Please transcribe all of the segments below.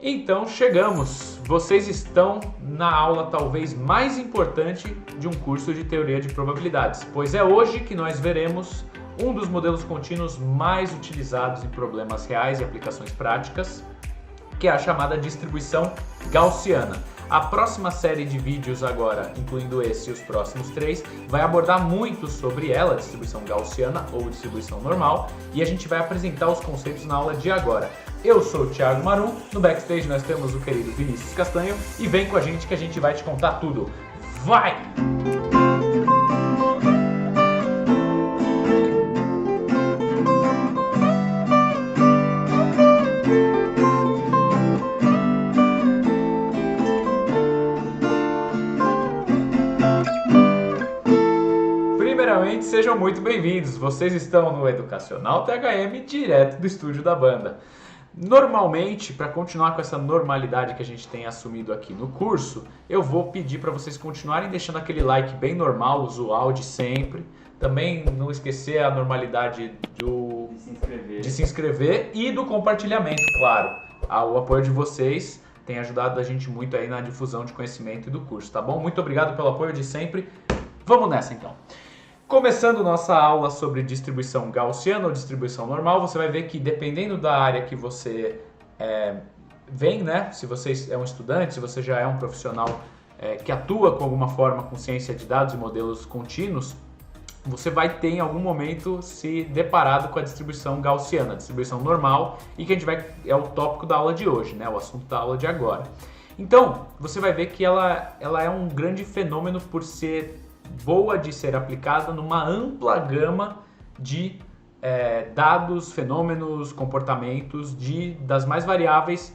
Então chegamos! Vocês estão na aula talvez mais importante de um curso de teoria de probabilidades, pois é hoje que nós veremos um dos modelos contínuos mais utilizados em problemas reais e aplicações práticas, que é a chamada distribuição gaussiana. A próxima série de vídeos agora, incluindo esse e os próximos 3, vai abordar muito sobre ela, distribuição gaussiana ou distribuição normal, e a gente vai apresentar os conceitos na aula de agora. Eu sou o Thiago Marum, no backstage nós temos o querido Vinícius Castanho, e vem com a gente que a gente vai te contar tudo. Vai! Primeiramente, sejam muito bem-vindos. Vocês estão no Educacional THM, direto do estúdio da banda. Normalmente, para continuar com essa normalidade que a gente tem assumido aqui no curso, eu vou pedir para vocês continuarem deixando aquele like bem normal, usual de sempre. Também não esquecer a normalidade de se inscrever e do compartilhamento, claro. O apoio de vocês tem ajudado a gente muito aí na difusão de conhecimento e do curso, tá bom? Muito obrigado pelo apoio de sempre. Vamos nessa então. Começando nossa aula sobre distribuição gaussiana ou distribuição normal, você vai ver que dependendo da área que você vem, né? Se você é um estudante, se você já é um profissional que atua com alguma forma com ciência de dados e modelos contínuos, você vai ter em algum momento se deparado com a distribuição gaussiana, a distribuição normal, e que é o tópico da aula de hoje, né? O assunto da aula de agora. Então, você vai ver que ela é um grande fenômeno por ser boa de ser aplicada numa ampla gama de dados, fenômenos, comportamentos das mais variadas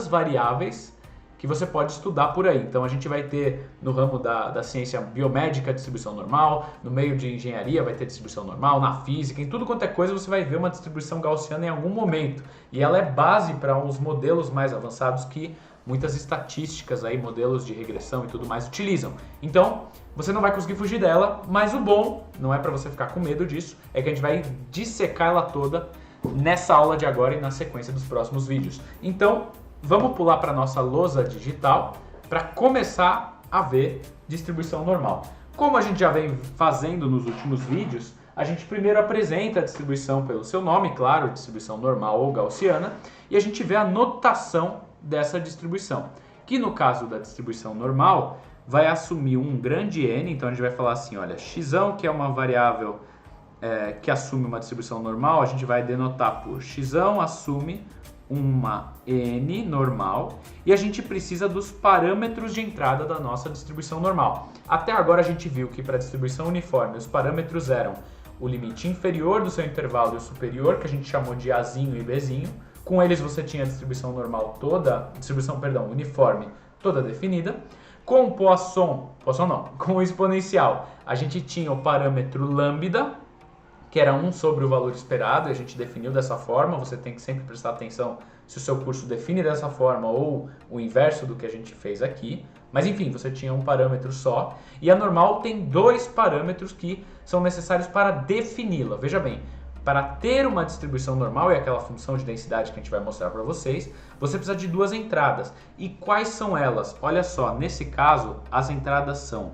variáveis que você pode estudar por aí. Então a gente vai ter no ramo da ciência biomédica distribuição normal, no meio de engenharia vai ter distribuição normal, na física, em tudo quanto é coisa você vai ver uma distribuição gaussiana em algum momento. E ela é base para uns modelos mais avançados que muitas estatísticas aí, modelos de regressão e tudo mais utilizam. Então, você não vai conseguir fugir dela, mas o bom, não é para você ficar com medo disso, é que a gente vai dissecar ela toda nessa aula de agora e na sequência dos próximos vídeos. Então, vamos pular para a nossa lousa digital para começar a ver distribuição normal. Como a gente já vem fazendo nos últimos vídeos, a gente primeiro apresenta a distribuição pelo seu nome, claro, distribuição normal ou gaussiana, e a gente vê a notação dessa distribuição, que no caso da distribuição normal vai assumir um grande N, então a gente vai falar assim, olha, x, que é uma variável que assume uma distribuição normal, a gente vai denotar por x assume uma N normal, e a gente precisa dos parâmetros de entrada da nossa distribuição normal. Até agora a gente viu que para a distribuição uniforme os parâmetros eram o limite inferior do seu intervalo e o superior, que a gente chamou de Azinho e Bzinho. Com eles você tinha a distribuição normal uniforme toda definida. Com o com o exponencial, a gente tinha o parâmetro lambda, que era 1 sobre o valor esperado, e a gente definiu dessa forma. Você tem que sempre prestar atenção se o seu curso define dessa forma ou o inverso do que a gente fez aqui. Mas enfim, você tinha um parâmetro só, e a normal tem 2 parâmetros que são necessários para defini-la. Veja bem, para ter uma distribuição normal, e aquela função de densidade que a gente vai mostrar para vocês, você precisa de 2 entradas. E quais são elas? Olha só, nesse caso, as entradas são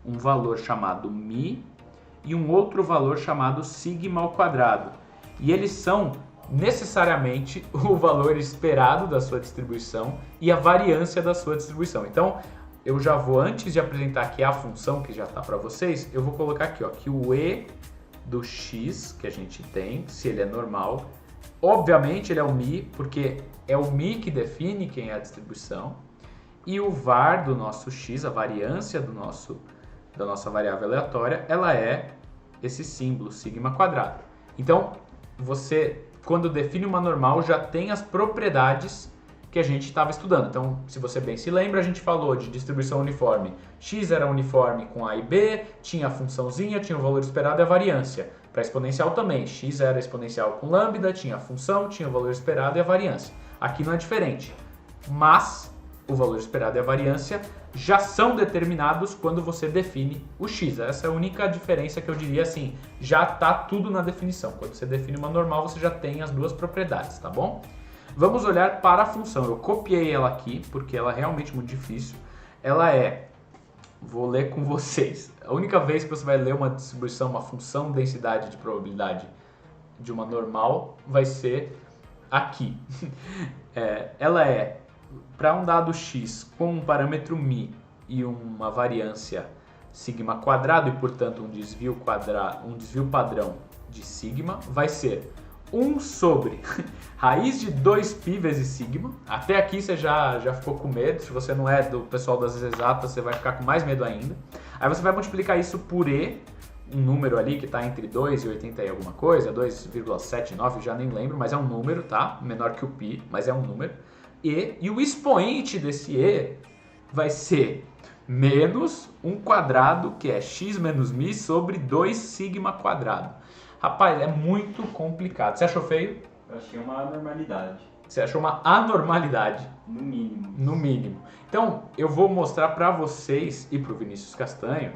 um valor chamado μ e um outro valor chamado sigma ao quadrado. E eles são necessariamente o valor esperado da sua distribuição e a variância da sua distribuição. Então, eu já vou, antes de apresentar aqui a função que já está para vocês, eu vou colocar aqui, ó, que o e do x que a gente tem, se ele é normal, obviamente ele é o μ, porque é o μ que define quem é a distribuição, e o var do nosso x, a variância da nossa variável aleatória, ela é esse símbolo, sigma quadrado. Então, você, quando define uma normal, já tem as propriedades que a gente estava estudando. Então, se você bem se lembra, a gente falou de distribuição uniforme. X era uniforme com A e B, tinha a funçãozinha, tinha o valor esperado e a variância. Para exponencial também, x era exponencial com lambda, tinha a função, tinha o valor esperado e a variância. Aqui não é diferente, mas o valor esperado e a variância já são determinados quando você define o x. Essa é a única diferença que eu diria assim, já está tudo na definição. Quando você define uma normal, você já tem as duas propriedades, tá bom? Vamos olhar para a função. Eu copiei ela aqui, porque ela é realmente muito difícil. Ela é, vou ler com vocês, a única vez que você vai ler uma distribuição, uma função densidade de probabilidade de uma normal, vai ser aqui. Ela é, para um dado x com um parâmetro μ e uma variância sigma quadrado e, portanto, um desvio padrão de sigma, vai ser 1 sobre raiz de 2π vezes sigma. Até aqui você já ficou com medo. Se você não é do pessoal das exatas, você vai ficar com mais medo ainda. Aí você vai multiplicar isso por e, um número ali que está entre 2 e 80 e alguma coisa, 2,79, já nem lembro, mas é um número, tá? Menor que o π, mas é um número. E o expoente desse e vai ser menos 1 quadrado, que é x menos μ, sobre 2 sigma quadrado. Rapaz, é muito complicado. Você achou feio? Eu achei uma anormalidade. Você achou uma anormalidade? No mínimo. No mínimo. Então, eu vou mostrar para vocês e para o Vinícius Castanho.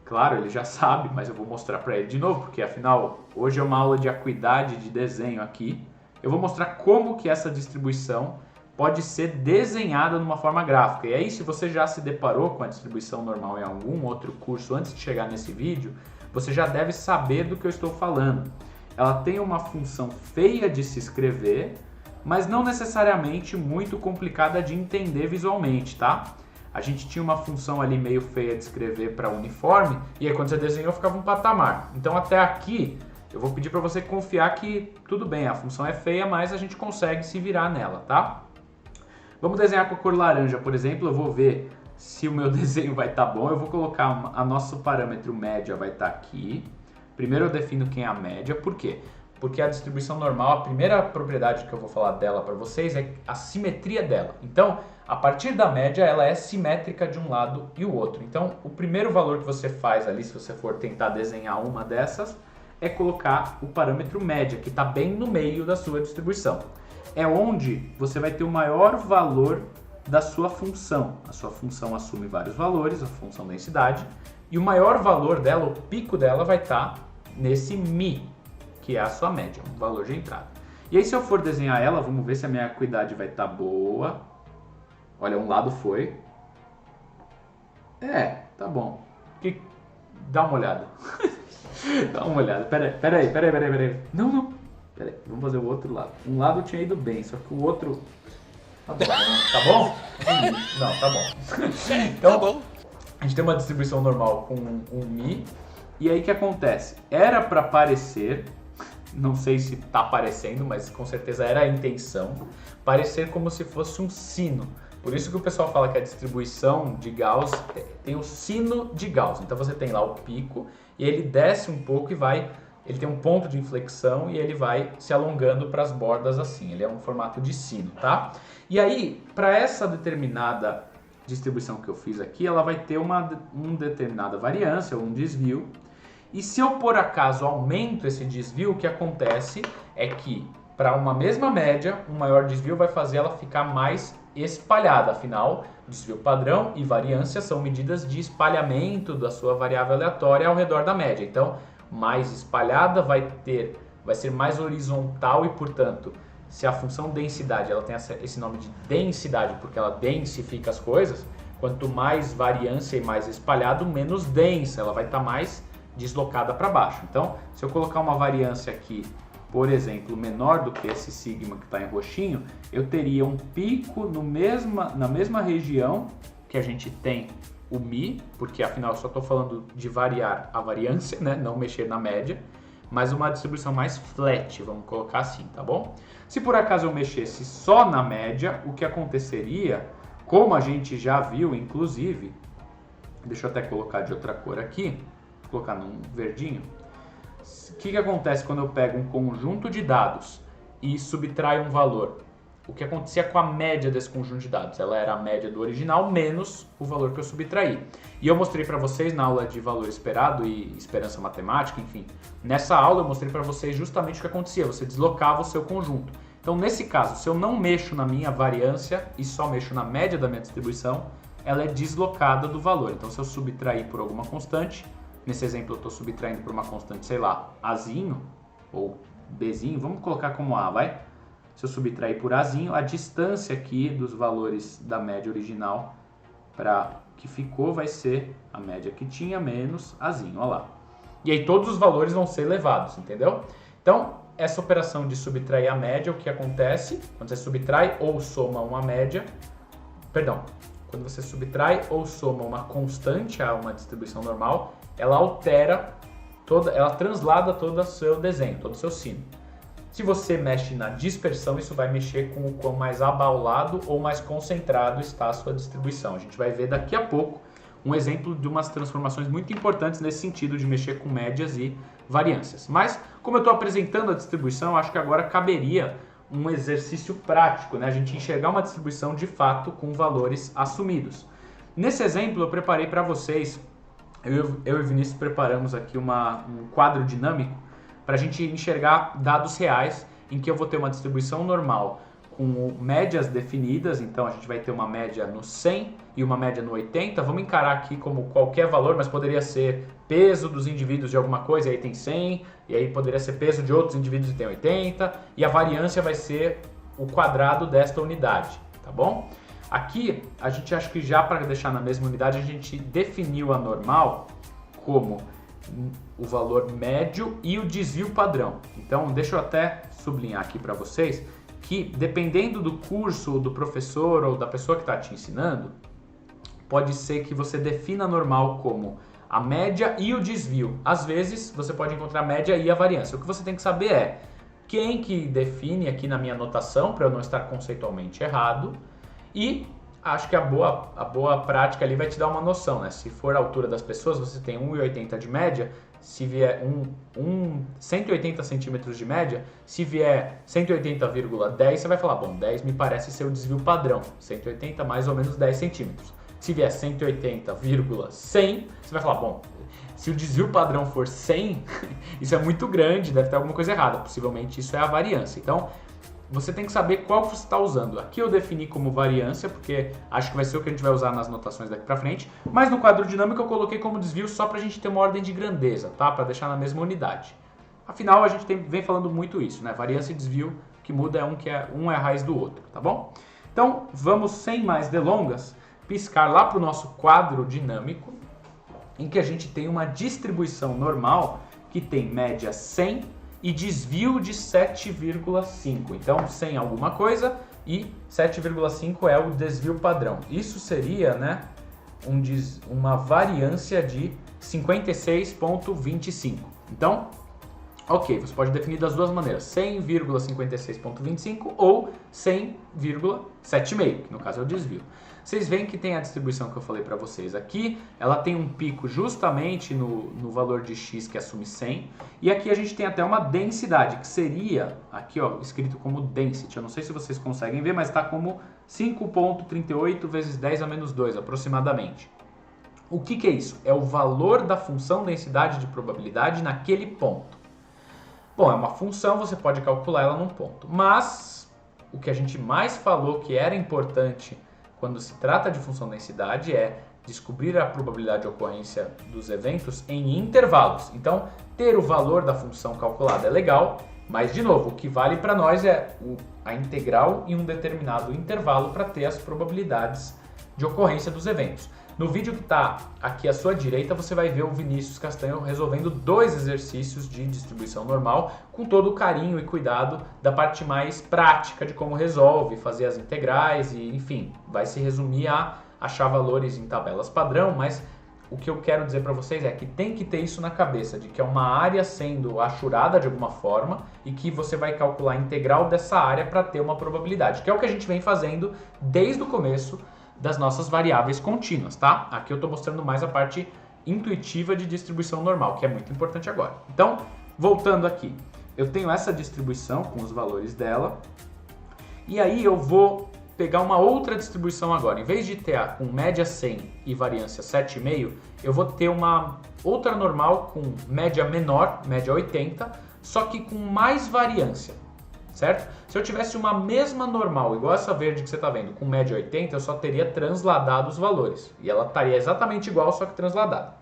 Claro, ele já sabe, mas eu vou mostrar para ele de novo, porque afinal, hoje é uma aula de acuidade de desenho aqui. Eu vou mostrar como que essa distribuição pode ser desenhada numa forma gráfica. E aí, se você já se deparou com a distribuição normal em algum outro curso antes de chegar nesse vídeo, você já deve saber do que eu estou falando. Ela tem uma função feia de se escrever, mas não necessariamente muito complicada de entender visualmente, tá? A gente tinha uma função ali meio feia de escrever para uniforme, e aí quando você desenhou ficava um patamar. Então até aqui eu vou pedir para você confiar que tudo bem, a função é feia, mas a gente consegue se virar nela, tá? Vamos desenhar com a cor laranja, por exemplo. Eu vou ver se o meu desenho vai estar bom. Eu vou colocar a nosso parâmetro média vai estar aqui. Primeiro eu defino quem é a média. Por quê? Porque a distribuição normal, a primeira propriedade que eu vou falar dela para vocês é a simetria dela. Então, a partir da média, ela é simétrica de um lado e o outro. Então, o primeiro valor que você faz ali, se você for tentar desenhar uma dessas, é colocar o parâmetro média, que está bem no meio da sua distribuição. É onde você vai ter o maior valor da sua função. A sua função assume vários valores, a função densidade, e o maior valor dela, o pico dela, vai estar nesse μ, que é a sua média, um valor de entrada. E aí, se eu for desenhar ela, vamos ver se a minha acuidade vai estar boa. Olha, um lado foi. Tá bom. Dá uma olhada. Dá uma olhada. Peraí. Não. Peraí, vamos fazer o outro lado. Um lado tinha ido bem, só que o outro... Tá bom? Não, tá bom. Então, tá bom. A gente tem uma distribuição normal com um μ. E aí o que acontece? Era para parecer, não sei se tá parecendo, mas com certeza era a intenção, parecer como se fosse um sino. Por isso que o pessoal fala que a distribuição de Gauss tem o sino de Gauss. Então você tem lá o pico e ele desce um pouco e vai... Ele tem um ponto de inflexão e ele vai se alongando para as bordas assim. Ele é um formato de sino, tá? E aí, para essa determinada distribuição que eu fiz aqui, ela vai ter uma determinada variância, ou um desvio. E se eu, por acaso, aumento esse desvio, o que acontece é que, para uma mesma média, um maior desvio vai fazer ela ficar mais espalhada. Afinal, desvio padrão e variância são medidas de espalhamento da sua variável aleatória ao redor da média. Então, mais espalhada vai ser mais horizontal e, portanto, se a função densidade ela tem esse nome de densidade porque ela densifica as coisas, quanto mais variância e mais espalhado, menos densa, ela vai estar mais deslocada para baixo. Então, se eu colocar uma variância aqui, por exemplo, menor do que esse sigma que está em roxinho, eu teria um pico na mesma região que a gente tem o μ, porque afinal eu só estou falando de variar a variância, né? Não mexer na média, mas uma distribuição mais flat, vamos colocar assim, tá bom? Se por acaso eu mexesse só na média, o que aconteceria, como a gente já viu, inclusive, deixa eu até colocar de outra cor aqui, vou colocar num verdinho. O que acontece quando eu pego um conjunto de dados e subtraio um valor? O que acontecia com a média desse conjunto de dados? Ela era a média do original menos o valor que eu subtraí. E eu mostrei para vocês na aula de valor esperado e esperança matemática, enfim. Nessa aula eu mostrei para vocês justamente o que acontecia. Você deslocava o seu conjunto. Então, nesse caso, se eu não mexo na minha variância e só mexo na média da minha distribuição, ela é deslocada do valor. Então, se eu subtrair por alguma constante, nesse exemplo eu estou subtraindo por uma constante, sei lá, Azinho ou Bzinho, vamos colocar como A, vai? Se eu subtrair por Azinho, a distância aqui dos valores da média original para que ficou vai ser a média que tinha menos Azinho, olha lá. E aí todos os valores vão ser levados, entendeu? Então, essa operação de subtrair a média, o que acontece quando você subtrai ou soma uma média, quando você subtrai ou soma uma constante a uma distribuição normal, ela altera ela translada todo o seu desenho, todo o seu sino. Se você mexe na dispersão, isso vai mexer com o quão mais abaulado ou mais concentrado está a sua distribuição. A gente vai ver daqui a pouco um exemplo de umas transformações muito importantes nesse sentido de mexer com médias e variâncias. Mas, como eu estou apresentando a distribuição, acho que agora caberia um exercício prático, né? A gente enxergar uma distribuição de fato com valores assumidos. Nesse exemplo, eu preparei para vocês, eu e o Vinícius preparamos aqui um quadro dinâmico para a gente enxergar dados reais em que eu vou ter uma distribuição normal com médias definidas, então a gente vai ter uma média no 100 e uma média no 80, vamos encarar aqui como qualquer valor, mas poderia ser peso dos indivíduos de alguma coisa, e aí tem 100, e aí poderia ser peso de outros indivíduos e tem 80, e a variância vai ser o quadrado desta unidade, tá bom? Aqui, a gente acha que já para deixar na mesma unidade, a gente definiu a normal como o valor médio e o desvio padrão. Então, deixa eu até sublinhar aqui para vocês que dependendo do curso, do professor ou da pessoa que está te ensinando, pode ser que você defina a normal como a média e o desvio. Às vezes, você pode encontrar a média e a variância. O que você tem que saber é quem que define aqui na minha anotação, para eu não estar conceitualmente errado, e acho que a boa prática ali vai te dar uma noção, né? Se for a altura das pessoas, você tem 1,80 de média, se vier 180 centímetros de média, se vier 180,10, você vai falar, bom, 10 me parece ser o desvio padrão, 180 mais ou menos 10 centímetros. Se vier 180,100, você vai falar, bom, se o desvio padrão for 100, isso é muito grande, deve ter alguma coisa errada, possivelmente isso é a variância. Então, você tem que saber qual você está usando. Aqui eu defini como variância, porque acho que vai ser o que a gente vai usar nas notações daqui para frente. Mas no quadro dinâmico eu coloquei como desvio só para a gente ter uma ordem de grandeza, tá? Para deixar na mesma unidade. Afinal, a gente vem falando muito isso, né? Variância e desvio, que muda um é a raiz do outro, tá bom? Então, vamos sem mais delongas, piscar lá para o nosso quadro dinâmico, em que a gente tem uma distribuição normal que tem média 100 e desvio de 7,5. Então, 100 alguma coisa e 7,5 é o desvio padrão. Isso seria, né, uma variância de 56,25. Então, ok, você pode definir das duas maneiras, 100,56,25 ou 100,75, que no caso é o desvio. Vocês veem que tem a distribuição que eu falei para vocês aqui, ela tem um pico justamente no valor de x que assume 100, e aqui a gente tem até uma densidade, que seria, aqui ó, escrito como density, eu não sei se vocês conseguem ver, mas está como 5,38 vezes 10 a menos 2, aproximadamente. O que é isso? É o valor da função densidade de probabilidade naquele ponto. Bom, é uma função, você pode calcular ela num ponto, mas o que a gente mais falou que era importante quando se trata de função densidade é descobrir a probabilidade de ocorrência dos eventos em intervalos. Então, ter o valor da função calculada é legal, mas, de novo, o que vale para nós é a integral em um determinado intervalo para ter as probabilidades de ocorrência dos eventos. No vídeo que está aqui à sua direita, você vai ver o Vinícius Castanho resolvendo 2 exercícios de distribuição normal, com todo o carinho e cuidado da parte mais prática de como resolve, fazer as integrais e, enfim, vai se resumir a achar valores em tabelas padrão, mas o que eu quero dizer para vocês é que tem que ter isso na cabeça, de que é uma área sendo achurada de alguma forma e que você vai calcular a integral dessa área para ter uma probabilidade, que é o que a gente vem fazendo desde o começo das nossas variáveis contínuas, tá? Aqui eu estou mostrando mais a parte intuitiva de distribuição normal, que é muito importante agora. Então, voltando aqui, eu tenho essa distribuição com os valores dela, e aí eu vou pegar uma outra distribuição agora. Em vez de ter com média 100 e variância 7,5, eu vou ter uma outra normal com média menor, média 80, só que com mais variância. certo? Se eu tivesse uma mesma normal, igual essa verde que você está vendo, com média 80, eu só teria transladado os valores. E ela estaria exatamente igual, só que transladada.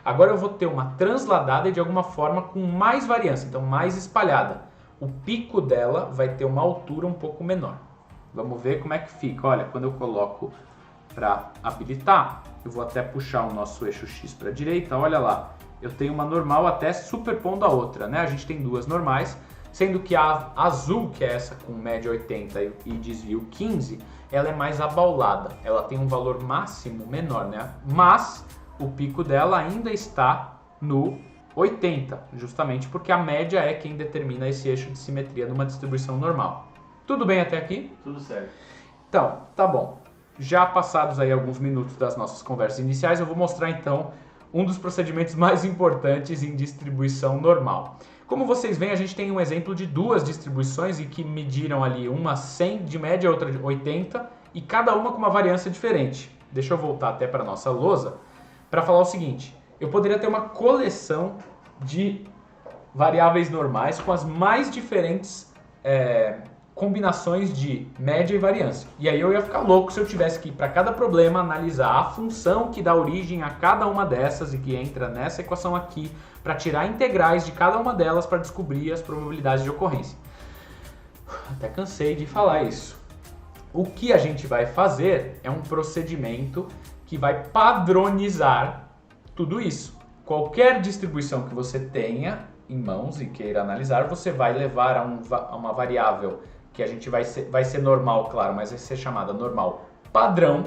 Agora eu vou ter uma transladada e de alguma forma com mais variância, então mais espalhada. O pico dela vai ter uma altura um pouco menor. Vamos ver como é que fica. Olha, quando eu coloco para habilitar, eu vou até puxar o nosso eixo X para a direita, olha lá. Eu tenho uma normal até superpondo a outra, né? A gente tem duas normais, sendo que a azul, que é essa com média 80 e desvio 15, ela é mais abaulada. Ela tem um valor máximo menor, né? Mas o pico dela ainda está no 80, justamente porque a média é quem determina esse eixo de simetria numa distribuição normal. Tudo bem até aqui? Tudo certo. Então, tá bom. Já passados aí alguns minutos das nossas conversas iniciais, eu vou mostrar então um dos procedimentos mais importantes em distribuição normal. Como vocês veem, a gente tem um exemplo de duas distribuições e que mediram ali uma 100 de média, outra de 80, e cada uma com uma variância diferente. Deixa eu voltar até para a nossa lousa para falar o seguinte. Eu poderia ter uma coleção de variáveis normais com as mais diferentes combinações de média e variância. E aí eu ia ficar louco se eu tivesse que ir para cada problema analisar a função que dá origem a cada uma dessas e que entra nessa equação aqui para tirar integrais de cada uma delas para descobrir as probabilidades de ocorrência. Até cansei de falar isso. O que a gente vai fazer é um procedimento que vai padronizar tudo isso. Qualquer distribuição que você tenha em mãos e queira analisar, você vai levar a uma variável que a gente vai ser normal, claro, mas vai ser chamada normal padrão.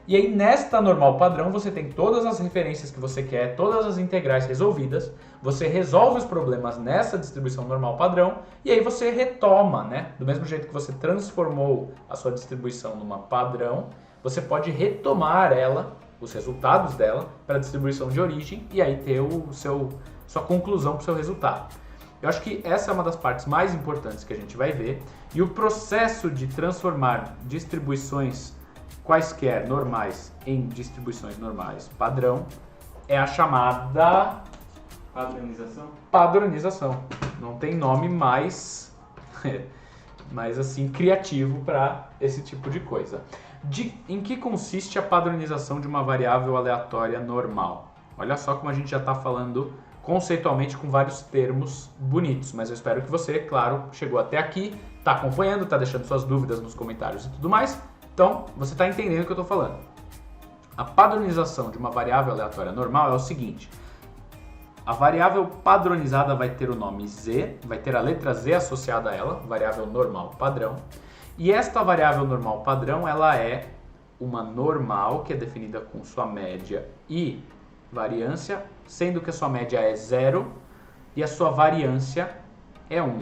E aí nesta normal padrão você tem todas as referências que você quer, todas as integrais resolvidas, você resolve os problemas nessa distribuição normal padrão e aí você retoma, né? Do mesmo jeito que você transformou a sua distribuição numa padrão, você pode retomar ela, os resultados dela, para a distribuição de origem e aí ter sua conclusão para o seu resultado. Eu acho que essa é uma das partes mais importantes que a gente vai ver. E o processo de transformar distribuições quaisquer normais em distribuições normais padrão é a chamada padronização. Não tem nome mais assim criativo para esse tipo de coisa. Em que consiste a padronização de uma variável aleatória normal? Olha só como a gente já está falando conceitualmente com vários termos bonitos, mas eu espero que você, claro, chegou até aqui, está acompanhando, está deixando suas dúvidas nos comentários e tudo mais, então você está entendendo o que eu estou falando. A padronização de uma variável aleatória normal é o seguinte: a variável padronizada vai ter o nome z, vai ter a letra z associada a ela, variável normal padrão, e esta variável normal padrão ela é uma normal que é definida com sua média e variância, sendo que a sua média é 0 e a sua variância é 1.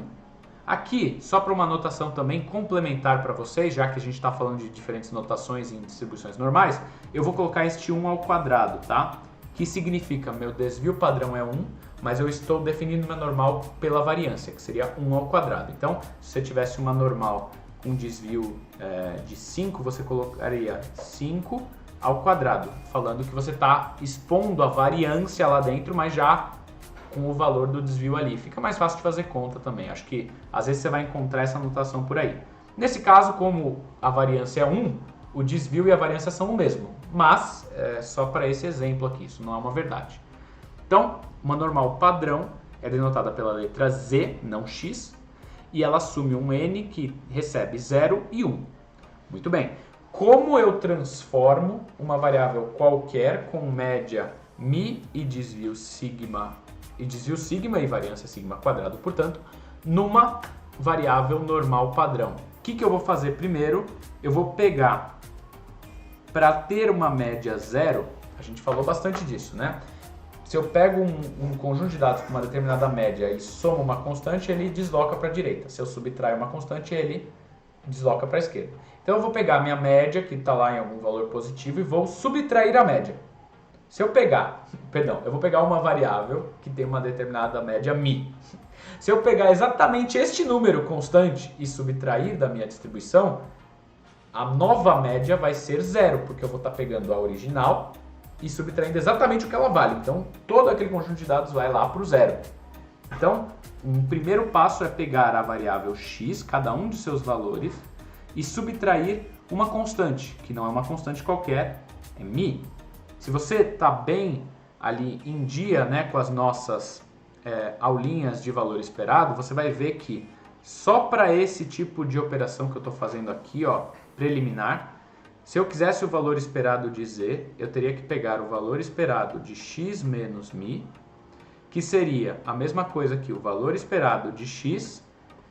Aqui, só para uma notação também complementar para vocês, já que a gente está falando de diferentes notações em distribuições normais, eu vou colocar este 1 ao quadrado, tá? Que significa, meu desvio padrão é 1, mas eu estou definindo minha normal pela variância, que seria 1 ao quadrado. Então, se você tivesse uma normal com desvio de 5, você colocaria 5 ao quadrado, falando que você está expondo a variância lá dentro, mas já com o valor do desvio ali. Fica mais fácil de fazer conta também. Acho que às vezes você vai encontrar essa notação por aí. Nesse caso, como a variância é 1, o desvio e a variância são o mesmo. Mas, só para esse exemplo aqui, isso não é uma verdade. Então, uma normal padrão é denotada pela letra Z, não X, e ela assume um N que recebe 0 e 1. Muito bem. Como eu transformo uma variável qualquer com média mi e desvio sigma e variância sigma quadrado, portanto, numa variável normal padrão? O que eu vou fazer primeiro? Eu vou pegar, para ter uma média 0, a gente falou bastante disso, né? Se eu pego um conjunto de dados com uma determinada média e somo uma constante, ele desloca para a direita. Se eu subtraio uma constante, ele desloca para a esquerda. Então eu vou pegar a minha média, que está lá em algum valor positivo, e vou subtrair a média. Se eu eu vou pegar uma variável que tem uma determinada média mi. Se eu pegar exatamente este número constante e subtrair da minha distribuição, a nova média vai ser 0, porque eu vou estar pegando a original e subtraindo exatamente o que ela vale. Então todo aquele conjunto de dados vai lá para o 0. Então, Um primeiro passo é pegar a variável x, cada um de seus valores, e subtrair uma constante, que não é uma constante qualquer, é μ. Se você está bem ali em dia, né, com as nossas aulinhas de valor esperado, você vai ver que só para esse tipo de operação que eu estou fazendo aqui, ó, preliminar, se eu quisesse o valor esperado de z, eu teria que pegar o valor esperado de x menos μ, que seria a mesma coisa que o valor esperado de x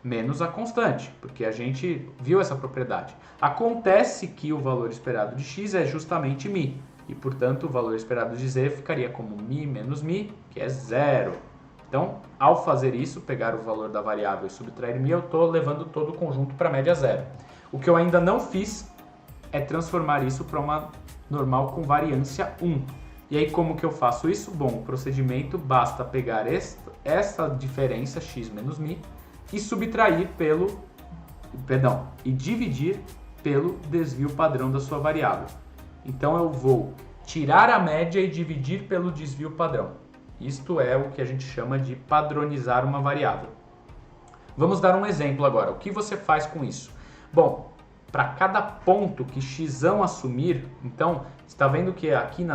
menos a constante, porque a gente viu essa propriedade. Acontece que o valor esperado de x é justamente μ, e portanto o valor esperado de z ficaria como μ menos μ, que é 0. Então, ao fazer isso, pegar o valor da variável e subtrair μ, eu estou levando todo o conjunto para a média 0. O que eu ainda não fiz é transformar isso para uma normal com variância 1. E aí, como que eu faço isso? Bom, o procedimento basta pegar essa diferença, x menos μ, e subtrair e dividir pelo desvio padrão da sua variável. Então, eu vou tirar a média e dividir pelo desvio padrão. Isto é o que a gente chama de padronizar uma variável. Vamos dar um exemplo agora. O que você faz com isso? Bom, para cada ponto que x assumir, então, você está vendo que aqui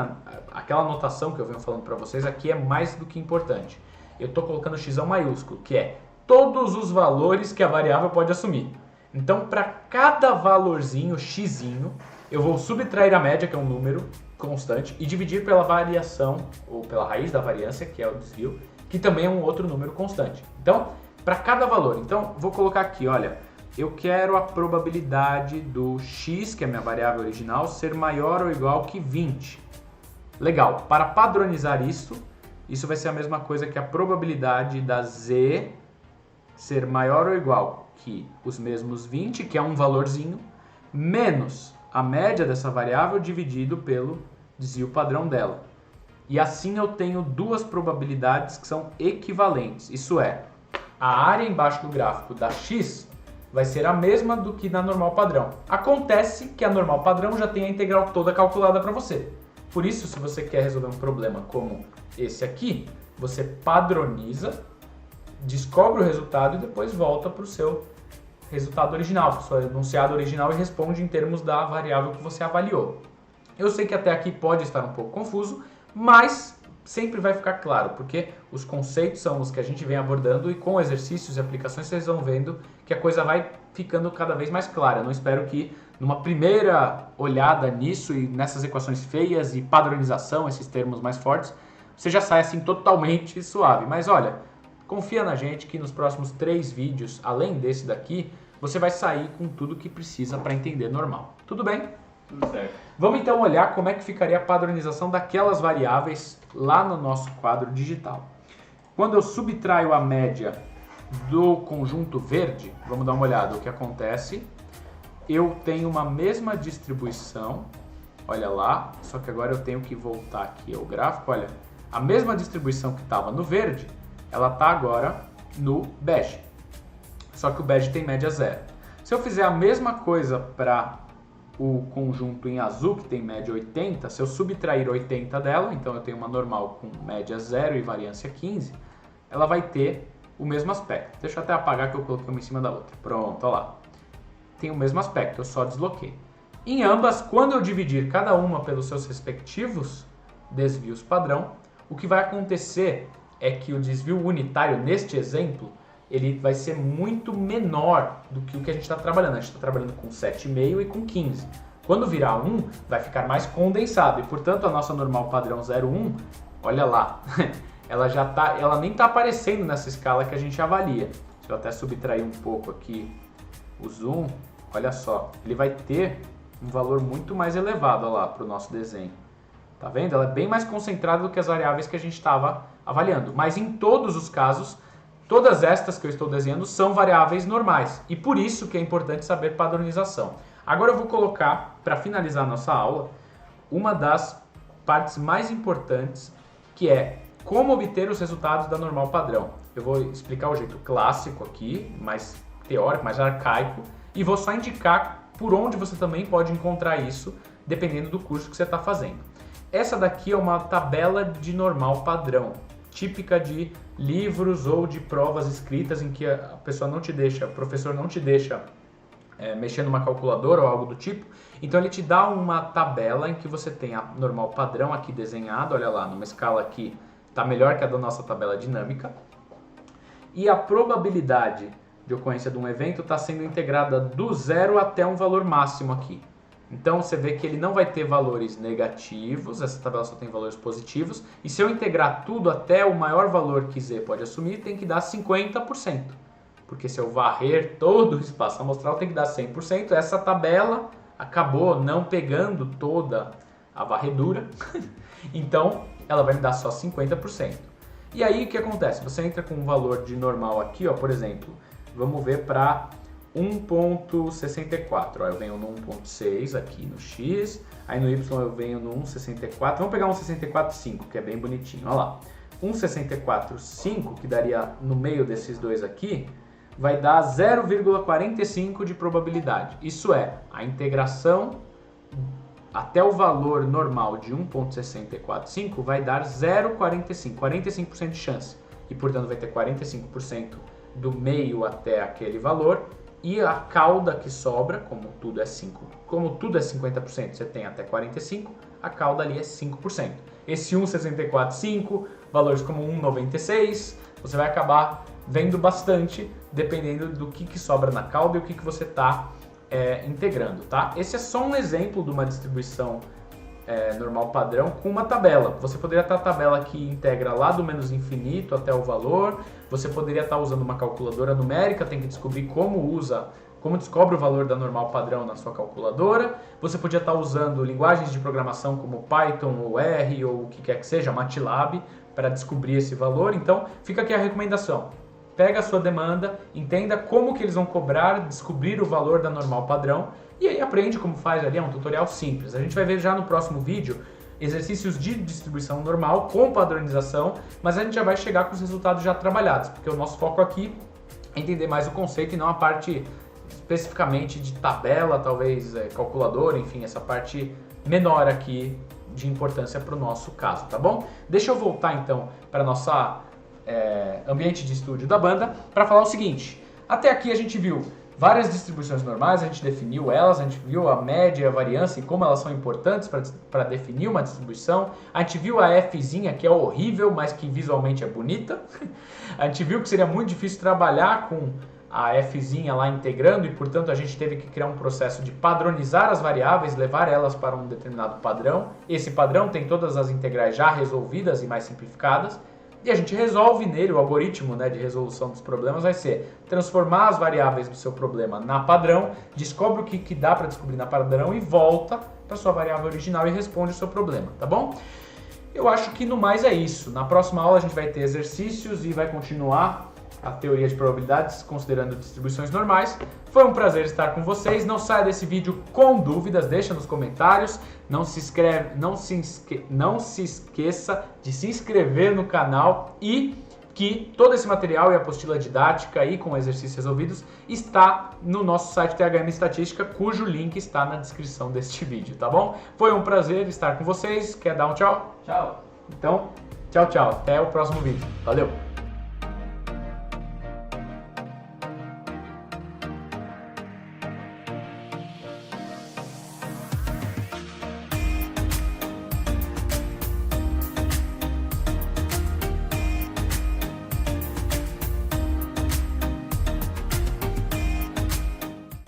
aquela notação que eu venho falando para vocês aqui é mais do que importante. Eu estou colocando x maiúsculo, que é todos os valores que a variável pode assumir. Então, para cada valorzinho, x, eu vou subtrair a média, que é um número constante, e dividir pela variação, ou pela raiz da variância, que é o desvio, que também é um outro número constante. Então, para cada valor. Então, vou colocar aqui, olha, eu quero a probabilidade do x, que é a minha variável original, ser maior ou igual que 20. Legal. Para padronizar isso vai ser a mesma coisa que a probabilidade da z ser maior ou igual que os mesmos 20, que é um valorzinho, menos a média dessa variável dividido pelo desvio padrão dela. E assim eu tenho duas probabilidades que são equivalentes. Isso é, a área embaixo do gráfico da x vai ser a mesma do que na normal padrão. Acontece que a normal padrão já tem a integral toda calculada para você. Por isso, se você quer resolver um problema como esse aqui, você padroniza, descobre o resultado e depois volta para o seu resultado original, para o seu enunciado original e responde em termos da variável que você avaliou. Eu sei que até aqui pode estar um pouco confuso, mas sempre vai ficar claro, porque os conceitos são os que a gente vem abordando e com exercícios e aplicações vocês vão vendo que a coisa vai ficando cada vez mais clara. Eu não espero que numa primeira olhada nisso e nessas equações feias e padronização, esses termos mais fortes, você já saia assim totalmente suave. Mas olha, confia na gente que nos próximos 3 vídeos, além desse daqui, você vai sair com tudo que precisa para entender normal. Tudo bem? Tudo certo. Vamos então olhar como é que ficaria a padronização daquelas variáveis lá no nosso quadro digital. Quando eu subtraio a média do conjunto verde, vamos dar uma olhada o que acontece. Eu tenho uma mesma distribuição, olha lá, só que agora eu tenho que voltar aqui ao gráfico, olha, a mesma distribuição que estava no verde, ela está agora no bege. Só que o bege tem média 0. Se eu fizer a mesma coisa para o conjunto em azul, que tem média 80, se eu subtrair 80 dela, então eu tenho uma normal com média 0 e variância 15, ela vai ter o mesmo aspecto. Deixa eu até apagar que eu coloquei uma em cima da outra. Pronto, olha lá. Tem o mesmo aspecto, eu só desloquei. Em ambas, quando eu dividir cada uma pelos seus respectivos desvios padrão, o que vai acontecer é que o desvio unitário, neste exemplo, ele vai ser muito menor do que o que a gente está trabalhando. A gente está trabalhando com 7,5 e com 15. Quando virar 1, vai ficar mais condensado. E, portanto, a nossa normal padrão 0,1, olha lá, ela nem está aparecendo nessa escala que a gente avalia. Se eu até subtrair um pouco aqui o zoom, olha só, ele vai ter um valor muito mais elevado lá para o nosso desenho. Tá vendo? Ela é bem mais concentrada do que as variáveis que a gente estava avaliando. Mas em todos os casos, todas estas que eu estou desenhando são variáveis normais. E por isso que é importante saber padronização. Agora eu vou colocar, para finalizar a nossa aula, uma das partes mais importantes, que é como obter os resultados da normal padrão. Eu vou explicar o jeito clássico aqui, mais teórico, mais arcaico, e vou só indicar por onde você também pode encontrar isso, dependendo do curso que você está fazendo. Essa daqui é uma tabela de normal padrão. típica de livros ou de provas escritas em que a pessoa não te deixa, o professor não te deixa mexer numa calculadora ou algo do tipo. Então ele te dá uma tabela em que você tem a normal padrão aqui desenhado, olha lá, numa escala aqui está melhor que a da nossa tabela dinâmica. E a probabilidade de ocorrência de um evento está sendo integrada do zero até um valor máximo aqui. Então você vê que ele não vai ter valores negativos, essa tabela só tem valores positivos. E se eu integrar tudo até o maior valor que Z pode assumir, tem que dar 50%. Porque se eu varrer todo o espaço amostral, tem que dar 100%. Essa tabela acabou não pegando toda a varredura, então ela vai me dar só 50%. E aí o que acontece? Você entra com um valor de normal aqui, ó, por exemplo, vamos ver para 1.64, eu venho no 1.6 aqui no X, aí no Y eu venho no 1.64, vamos pegar um 64,5, que é bem bonitinho, olha lá. 1.64,5, que daria no meio desses dois aqui, vai dar 0,45 de probabilidade. Isso é, a integração até o valor normal de 1.645 vai dar 0,45, 45% de chance. E portanto vai ter 45% do meio até aquele valor. E a cauda que sobra, como tudo é 50%, você tem até 45%, a cauda ali é 5%. Esse 1,645, valores como 1,96, você vai acabar vendo bastante, dependendo do que sobra na cauda e o que você está integrando, tá? Esse é só um exemplo de uma distribuição normal padrão com uma tabela. Você poderia ter a tabela que integra lá do menos infinito até o valor. Você poderia estar usando uma calculadora numérica, tem que descobrir como descobre o valor da normal padrão na sua calculadora. Você podia estar usando linguagens de programação como Python ou R ou o que quer que seja, MATLAB, para descobrir esse valor. Então, fica aqui a recomendação. Pega a sua demanda, entenda como que eles vão cobrar, descobrir o valor da normal padrão e aí aprende como faz ali, é um tutorial simples. A gente vai ver já no próximo vídeo exercícios de distribuição normal com padronização, mas a gente já vai chegar com os resultados já trabalhados, porque o nosso foco aqui é entender mais o conceito e não a parte especificamente de tabela, talvez calculadora, enfim, essa parte menor aqui de importância para o nosso caso, tá bom? Deixa eu voltar então para nossa ambiente de estúdio da banda para falar o seguinte. Até aqui a gente viu várias distribuições normais, a gente definiu elas, a gente viu a média e a variância e como elas são importantes para definir uma distribuição. A gente viu a Fzinha, que é horrível, mas que visualmente é bonita. A gente viu que seria muito difícil trabalhar com a Fzinha lá integrando e, portanto, a gente teve que criar um processo de padronizar as variáveis, levar elas para um determinado padrão. Esse padrão tem todas as integrais já resolvidas e mais simplificadas. E a gente resolve nele, o algoritmo de resolução dos problemas vai ser transformar as variáveis do seu problema na padrão, descobre o que dá para descobrir na padrão e volta para sua variável original e responde o seu problema, tá bom? Eu acho que no mais é isso. Na próxima aula a gente vai ter exercícios e vai continuar a teoria de probabilidades considerando distribuições normais. Foi um prazer estar com vocês. Não saia desse vídeo com dúvidas, deixa nos comentários. Não se esqueça de se inscrever no canal e que todo esse material e a apostila didática aí com exercícios resolvidos está no nosso site THM Estatística, cujo link está na descrição deste vídeo, tá bom? Foi um prazer estar com vocês. Quer dar um tchau? Tchau. Então, tchau, tchau. Até o próximo vídeo. Valeu!